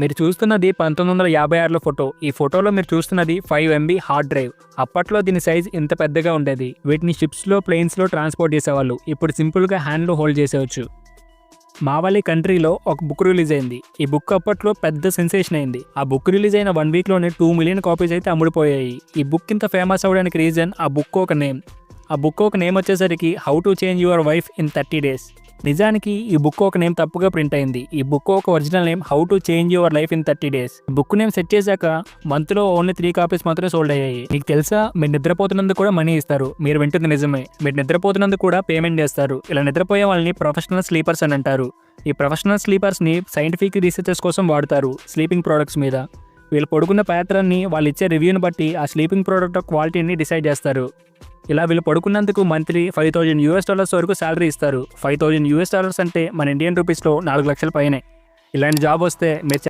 మీరు చూస్తున్నది 1956లో ఫోటో. ఈ ఫోటోలో మీరు చూస్తున్నది 5 MB హార్డ్ డ్రైవ్. అప్పట్లో దీని సైజ్ ఇంత పెద్దగా ఉండేది. వీటిని షిప్స్లో, ప్లేన్స్లో ట్రాన్స్పోర్ట్ చేసేవాళ్ళు. ఇప్పుడు సింపుల్గా హ్యాండ్లో హోల్డ్ చేసేవచ్చు. మావాలి కంట్రీలో ఒక బుక్ రిలీజ్ అయింది. ఈ బుక్ అప్పట్లో పెద్ద సెన్సేషన్ అయింది. ఆ బుక్ రిలీజ్ అయిన 1 వీక్లోనే 2 మిలియన్ కాపీస్ అయితే అమ్ముడుపోయాయి. ఈ బుక్ ఇంత ఫేమస్ అవ్వడానికి రీజన్ ఆ బుక్ ఒక నేమ్. ఆ బుక్ ఒక నేమ్ వచ్చేసరికి how to change your wife in 30 days. నిజానికి ఈ బుక్ ఒక నేమ్ తప్పుగా ప్రింట్ అయింది. ఈ బుక్ ఒక original name how to change your life in 30 days. Book name set చేశాక మంత్లో ఓన్లీ 3 కాపీస్ మాత్రమే సోల్డ్ అయ్యాయి. మీకు తెలుసా, మీరు నిద్రపోతున్నందుకు కూడా మనీ ఇస్తారు. మీరు వింటుంది నిజమే. మీరు నిద్రపోతున్నందుకు కూడా పేమెంట్ చేస్తారు. ఇలా నిద్రపోయే వాళ్ళని ప్రొఫెషనల్ స్లీపర్స్ అని అంటారు. ఈ ప్రొఫెషనల్ స్లీపర్స్ని సైంటిఫిక్ రీసెర్చెస్ కోసం వాడతారు స్లీపింగ్ ప్రోడక్ట్స్ మీద. వీళ్ళు పడుకున్న ప్యాటర్న్ని వాళ్ళు ఇచ్చే రివ్యూని బట్టి ఆ స్లీపింగ్ ప్రోడక్ట్ క్వాలిటీని డిసైడ్ చేస్తారు. ఇలా వీళ్ళు పడుకున్నందుకు మంత్లీ $5,000 వరకు శాలరీ ఇస్తారు. $5,000 అంటే మన ఇండియన్ రూపీస్లో 4 లక్షల పైనే. ఇలాంటి జాబ్ వస్తే మీరు